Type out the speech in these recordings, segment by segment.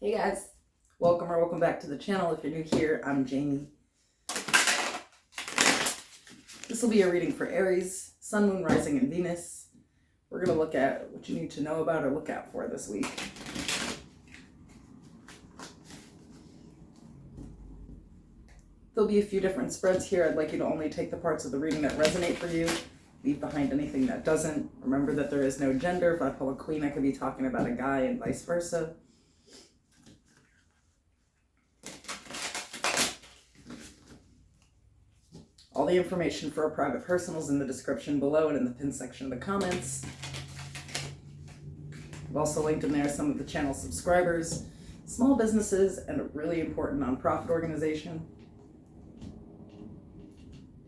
Hey guys, welcome back to the channel. If you're new here, I'm Jamie. This will be a reading for Aries, Sun, Moon, Rising, and Venus. We're going to look at what you need to know about or look out for this week. There'll be a few different spreads here. I'd like you to only take the parts of the reading that resonate for you. Leave behind anything that doesn't. Remember that there is no gender. If I pull a queen, I could be talking about a guy and vice versa. All the information for a private personal is in the description below and in the pinned section of the comments. I've also linked in there some of the channel subscribers, small businesses, and a really important nonprofit organization.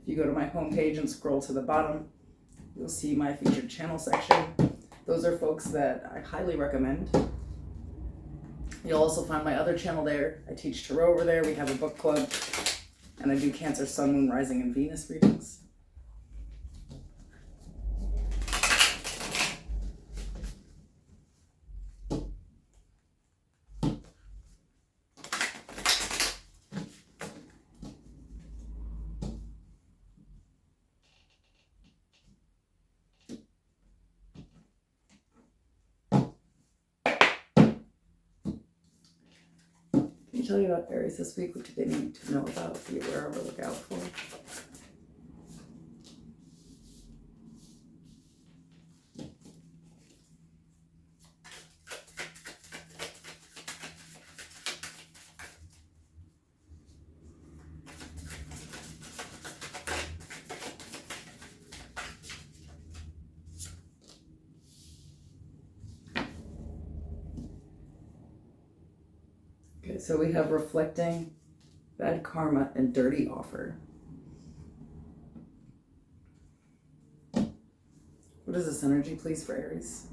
If you go to my homepage and scroll to the bottom, you'll see my featured channel section. Those are folks that I highly recommend. You'll also find my other channel there. I teach tarot over there. We have a book club. And I do Cancer, Sun, Moon, Rising, and Venus readings. Can I tell you about Aries this week? What do they need to know about, be aware of, or look out for? Okay, so we have reflecting, bad karma, and dirty offer. What is this energy, please, for Aries?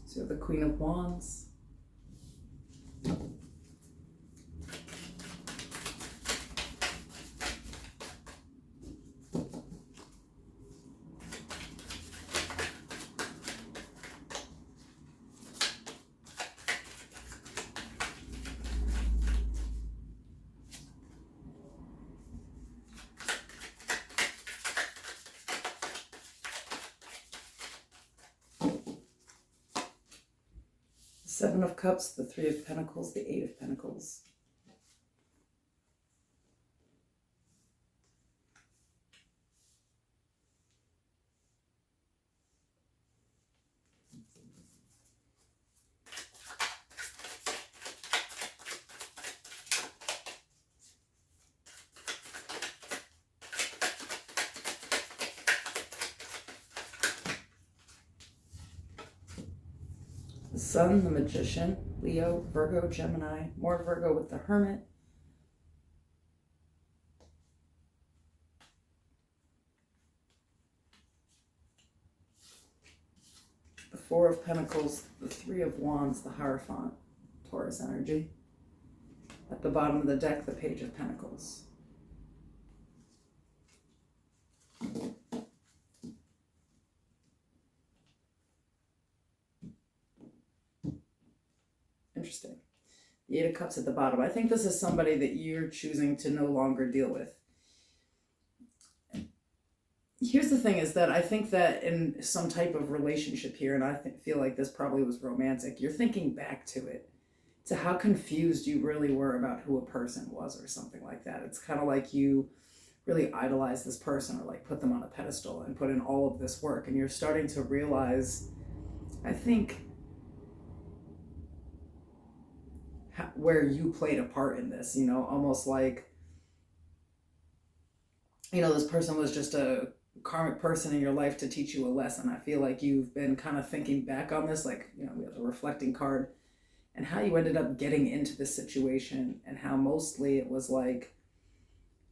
So we have the Queen of Wands. Seven of Cups, the Three of Pentacles, the Eight of Pentacles. The Sun, the Magician, Leo, Virgo, Gemini, more Virgo with the Hermit. The Four of Pentacles, the Three of Wands, the Hierophant, Taurus energy. At the bottom of the deck, the Page of Pentacles. Interesting. The Eight of Cups at the bottom. I think this is somebody that you're choosing to no longer deal with. Here's the thing is that I think that in some type of relationship here, and I feel like this probably was romantic, you're thinking back to it, to how confused you really were about who a person was or something like that. It's kind of like you really idolize this person or like put them on a pedestal and put in all of this work, and you're starting to realize, I think, where you played a part in this, you know, almost like, you know, this person was just a karmic person in your life to teach you a lesson. I feel like you've been kind of thinking back on this, like, you know, we have the reflecting card, and how you ended up getting into this situation, and how mostly it was like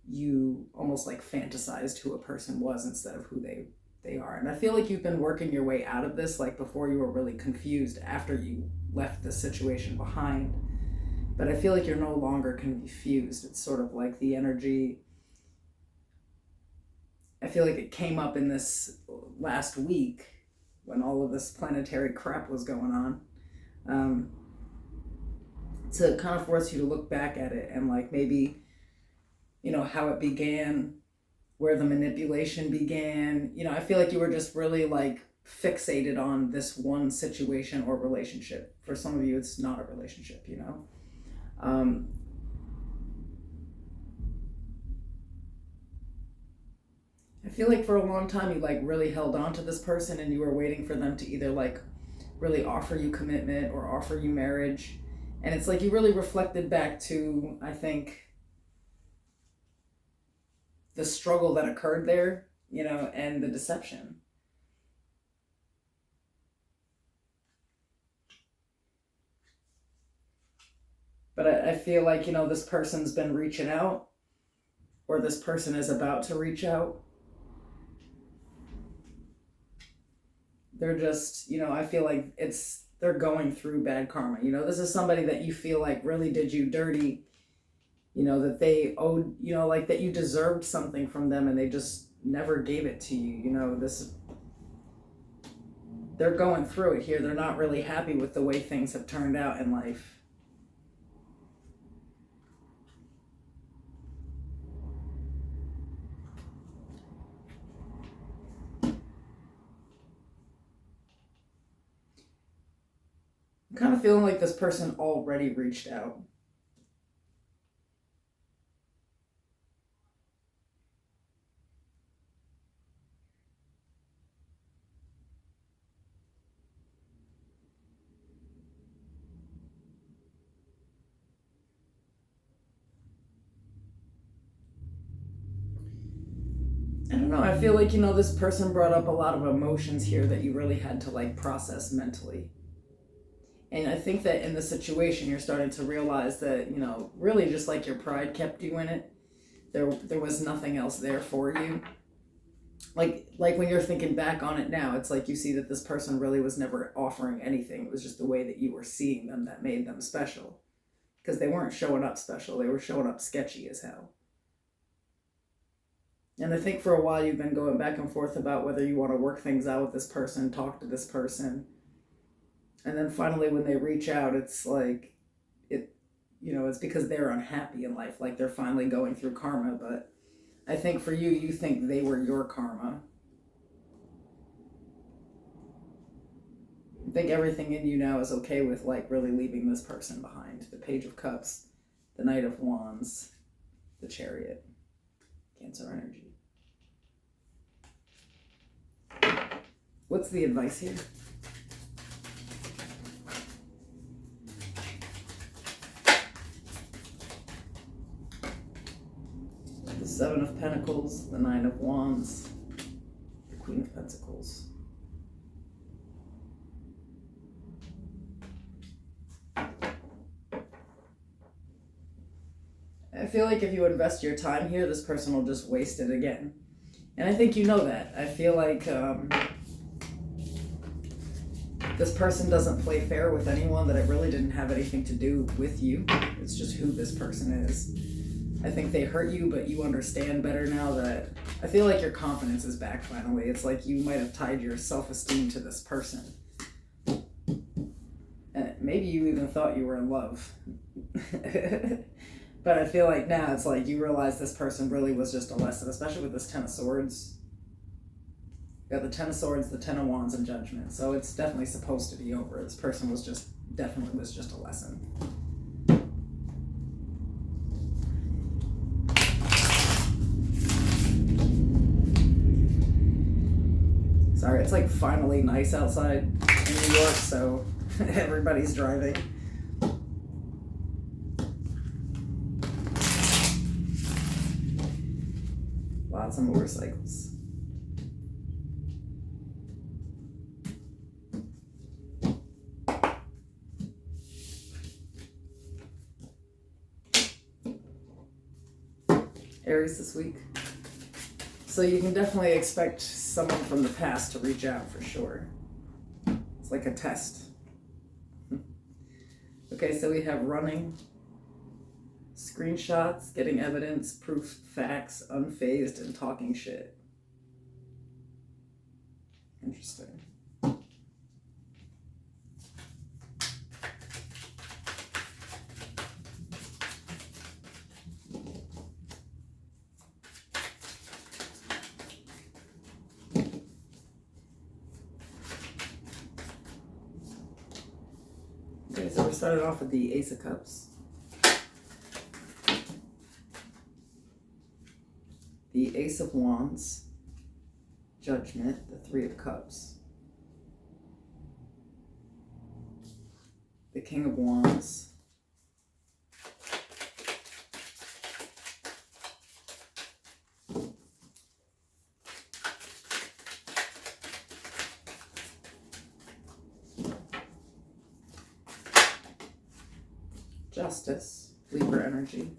you almost like fantasized who a person was instead of who they are. And I feel like you've been working your way out of this, like before you were really confused after you left this situation behind. But I feel like you're no longer confused. It's sort of like the energy I feel like it came up in this last week when all of this planetary crap was going on, to kind of force you to look back at it and like maybe, how it began, where the manipulation began. I feel like you were just really like fixated on this one situation or relationship. For some of you, it's not a relationship, I feel like for a long time you like really held on to this person and you were waiting for them to either like really offer you commitment or offer you marriage. And it's like you really reflected back to, I think, the struggle that occurred there, and the deception. But I feel like, this person's been reaching out, or this person is about to reach out. They're just, I feel like they're going through bad karma. This is somebody that you feel like really did you dirty, that they owed, like that you deserved something from them and they just never gave it to you. They're going through it here. They're not really happy with the way things have turned out in life. I'm kind of feeling like this person already reached out. I don't know. I feel like, this person brought up a lot of emotions here that you really had to like process mentally. And I think that in the situation, you're starting to realize that, really just like your pride kept you in it. There was nothing else there for you. Like when you're thinking back on it now, it's like you see that this person really was never offering anything. It was just the way that you were seeing them that made them special. Because they weren't showing up special. They were showing up sketchy as hell. And I think for a while you've been going back and forth about whether you want to work things out with this person, talk to this person. And then finally when they reach out, it's like, it's because they're unhappy in life. Like they're finally going through karma. But I think for you, you think they were your karma. I think everything in you now is okay with like really leaving this person behind. The Page of Cups, the Knight of Wands, the Chariot, Cancer energy. What's the advice here? The Seven of Pentacles, the Nine of Wands, the Queen of Pentacles. I feel like if you invest your time here, this person will just waste it again. And I think you know that. I feel like this person doesn't play fair with anyone, that it really didn't have anything to do with you. It's just who this person is. I think they hurt you, but you understand better now. That I feel like your confidence is back finally. It's like you might have tied your self-esteem to this person. And maybe you even thought you were in love. But I feel like now it's like you realize this person really was just a lesson, especially with this Ten of Swords. You got the Ten of Swords, the Ten of Wands, and Judgment. So it's definitely supposed to be over. This person was just a lesson. Sorry, it's like finally nice outside in New York, so everybody's driving. Lots of motorcycles. Aries this week. So you can definitely expect someone from the past to reach out for sure. It's like a test. Okay, so we have running, screenshots, getting evidence, proof, facts, unfazed, and talking shit. Interesting. Okay, so we're starting off with the Ace of Cups. The Ace of Wands, Judgment, the Three of Cups, the King of Wands, Justice, Libra energy,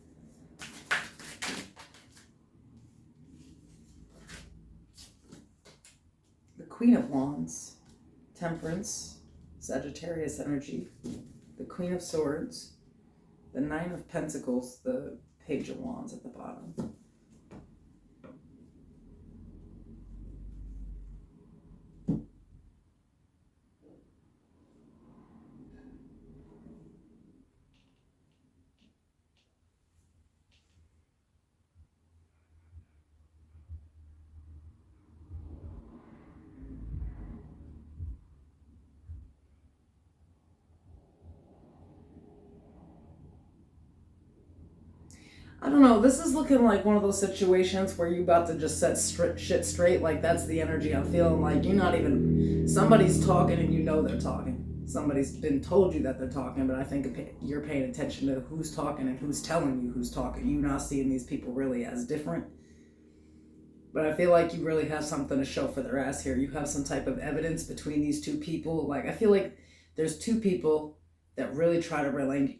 the Queen of Wands, Temperance, Sagittarius energy, the Queen of Swords, the Nine of Pentacles, the Page of Wands at the bottom. I don't know, this is looking like one of those situations where you about to just set shit straight. Like, that's the energy I'm feeling. Like, you're not even, somebody's talking and you know they're talking. Somebody's been told you that they're talking, but I think you're paying attention to who's talking and who's telling you who's talking. You're not seeing these people really as different. But I feel like you really have something to show for their ass here. You have some type of evidence between these two people. Like, I feel like there's two people that really try to triangulate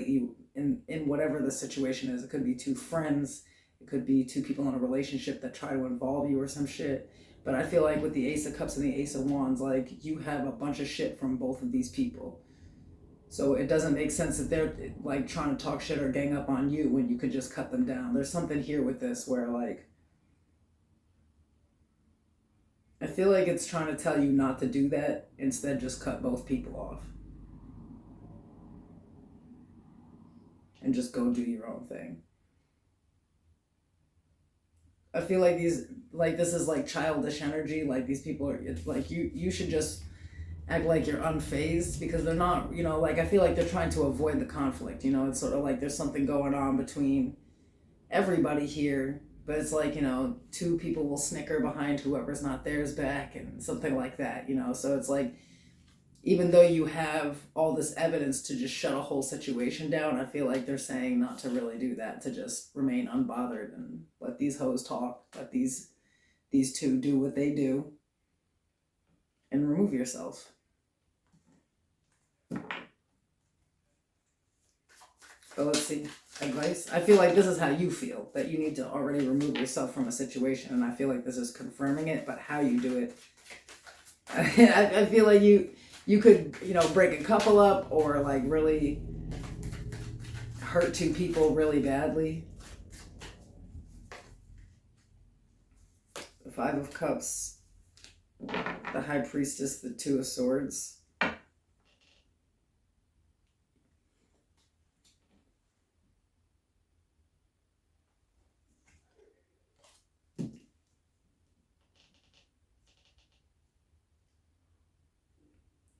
you in whatever the situation is. It could be two friends, it could be two people in a relationship that try to involve you or some shit. But I feel like with the Ace of Cups and the Ace of Wands, like, you have a bunch of shit from both of these people. So it doesn't make sense that they're like trying to talk shit or gang up on you when you could just cut them down. There's something here with this where, like, I feel like it's trying to tell you not to do that. Instead, just cut both people off and just go do your own thing. I feel like this is like childish energy. Like, these people are, it's like, you should just act like you're unfazed, because they're not, like, I feel like they're trying to avoid the conflict, it's sort of like there's something going on between everybody here, but it's like, two people will snicker behind whoever's not theirs back and something like that, so it's like, even though you have all this evidence to just shut a whole situation down, I feel like they're saying not to really do that, to just remain unbothered and let these hoes talk, let these two do what they do, and remove yourself. But let's see, advice. I feel like this is how you feel, that you need to already remove yourself from a situation, and I feel like this is confirming it, but how you do it, I feel like you could, break a couple up, or like really hurt two people really badly. The Five of Cups, the High Priestess, the Two of Swords.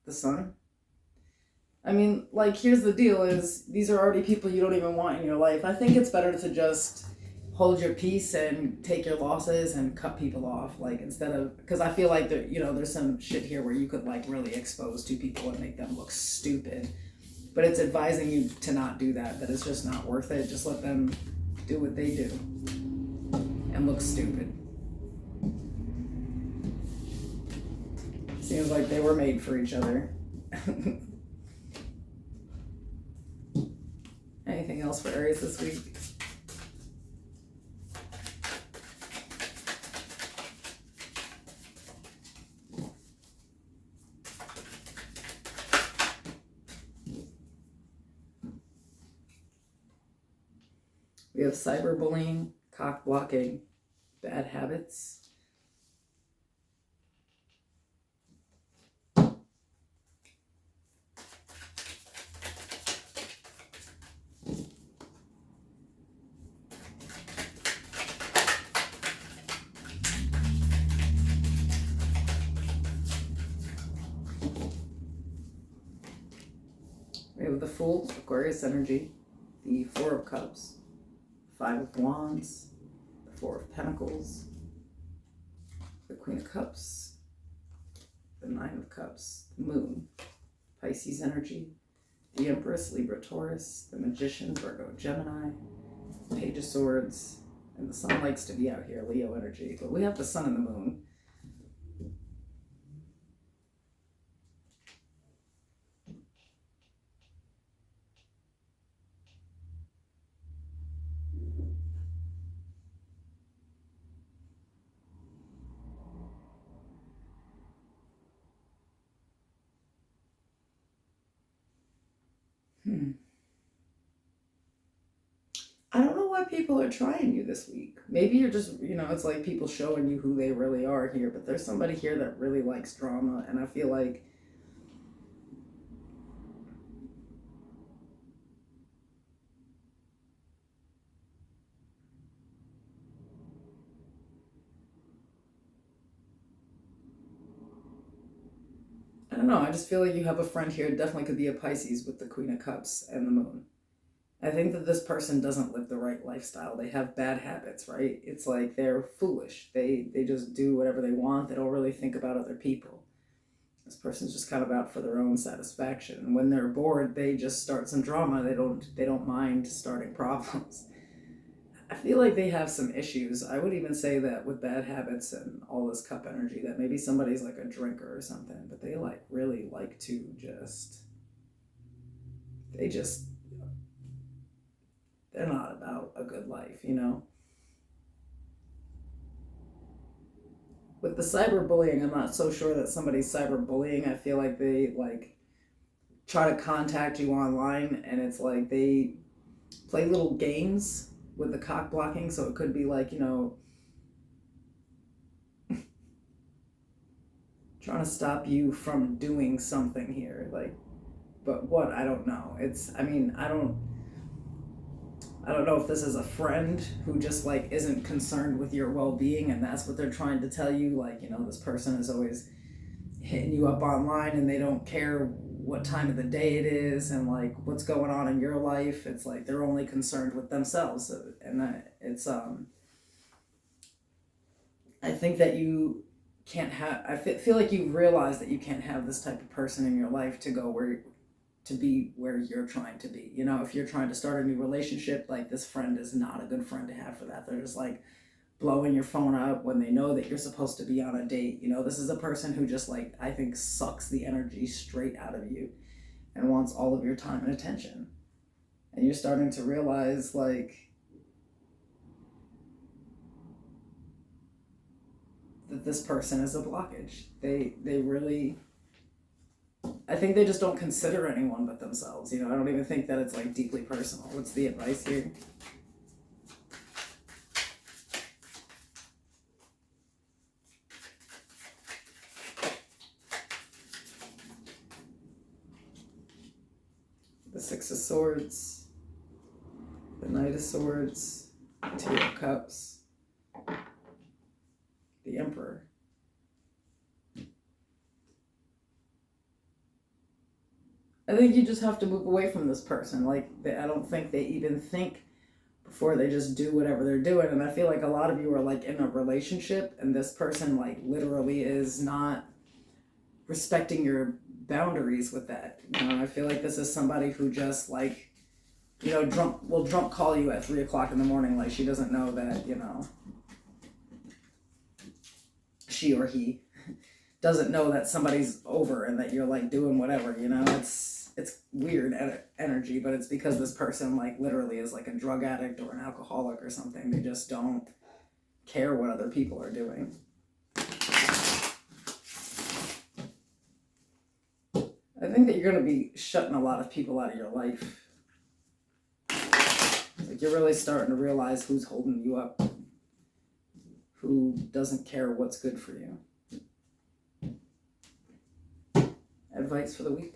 The Sun. I mean, like, here's the deal is, these are already people you don't even want in your life. I think it's better to just hold your peace and take your losses and cut people off, like, instead of, because I feel like there's some shit here where you could, like, really expose two people and make them look stupid. But it's advising you to not do that it's just not worth it. Just let them do what they do and look stupid. Seems like they were made for each other. Anything else for Aries this week? We have cyberbullying, cock blocking, bad habits, We have the Fool, Aquarius energy, the Four of Cups, Five of Wands, the Four of Pentacles, the Queen of Cups, the Nine of Cups, the Moon, Pisces energy, the Empress, Libra, Taurus, the Magician, Virgo, Gemini, Page of Swords, and the Sun likes to be out here, Leo energy, but we have the Sun and the Moon. I don't know why people are trying you this week. Maybe you're just, it's like people showing you who they really are here, but there's somebody here that really likes drama, and I feel like I don't know, I just feel like you have a friend here, definitely could be a Pisces with the Queen of Cups and the Moon. I think that this person doesn't live the right lifestyle. They have bad habits, right? It's like they're foolish. They just do whatever they want. They don't really think about other people. This person's just kind of out for their own satisfaction. And when they're bored, they just start some drama. They don't mind starting problems. I feel like they have some issues. I would even say that with bad habits and all this cup energy, that maybe somebody's like a drinker or something, but they like really like to they're not about a good life, With the cyberbullying, I'm not so sure that somebody's cyberbullying. I feel like they try to contact you online, and it's like they play little games with the cock blocking. So it could be like, trying to stop you from doing something here. But what? I don't know. I don't know if this is a friend who just isn't concerned with your well-being, and that's what they're trying to tell you. This person is always hitting you up online, and they don't care what time of the day it is and what's going on in your life. It's like they're only concerned with themselves, and I think that you can't have. I feel like you realize that you can't have this type of person in your life to be where you're trying to be. If you're trying to start a new relationship, this friend is not a good friend to have for that. They're just blowing your phone up when they know that you're supposed to be on a date. This is a person who just I think sucks the energy straight out of you and wants all of your time and attention. And you're starting to realize that this person is a blockage. They really, I think they just don't consider anyone but themselves. I don't even think that it's deeply personal. What's the advice here? The Six of Swords, the Knight of Swords, the Two of Cups, the Emperor. I think you just have to move away from this person. I don't think they even think before they just do whatever they're doing. And I feel like a lot of you are in a relationship, and this person literally is not respecting your boundaries with that. I feel like this is somebody who just drunk call you at 3:00 in the morning. She doesn't know that, she or he doesn't know that somebody's over and that you're doing whatever. It's weird energy, but it's because this person literally is a drug addict or an alcoholic or something. They just don't care what other people are doing. I think that you're going to be shutting a lot of people out of your life. You're really starting to realize who's holding you up, who doesn't care what's good for you. Advice for the week.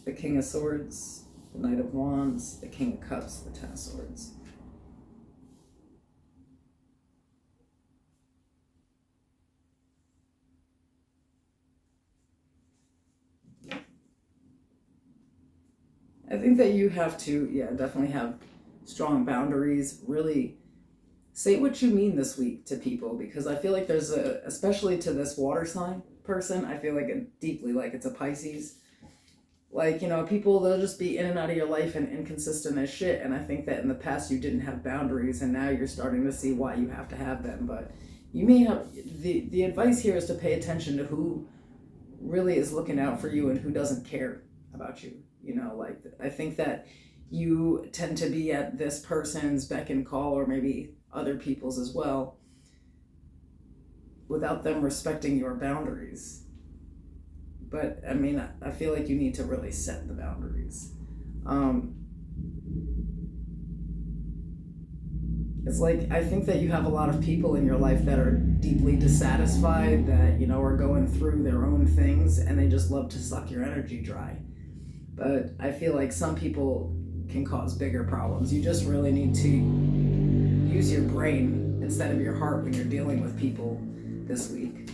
The King of Swords, the Knight of Wands, the King of Cups, the Ten of Swords. I think that you have to, yeah, definitely have strong boundaries. Really say what you mean this week to people, because I feel like there's a, especially to this water sign person, I feel like it deeply, like it's a Pisces. Like, people, they'll just be in and out of your life and inconsistent as shit. And I think that in the past you didn't have boundaries, and now you're starting to see why you have to have them. But you may have, the advice here is to pay attention to who really is looking out for you and who doesn't care about you. Like, I think that you tend to be at this person's beck and call, or maybe other people's as well, without them respecting your boundaries. But I mean, I feel like you need to really set the boundaries. It's like, I think that you have a lot of people in your life that are deeply dissatisfied, that, are going through their own things, and they just love to suck your energy dry. But I feel like some people can cause bigger problems. You just really need to use your brain instead of your heart when you're dealing with people this week.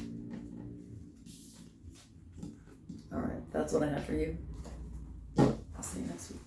All right, that's what I have for you. I'll see you next week.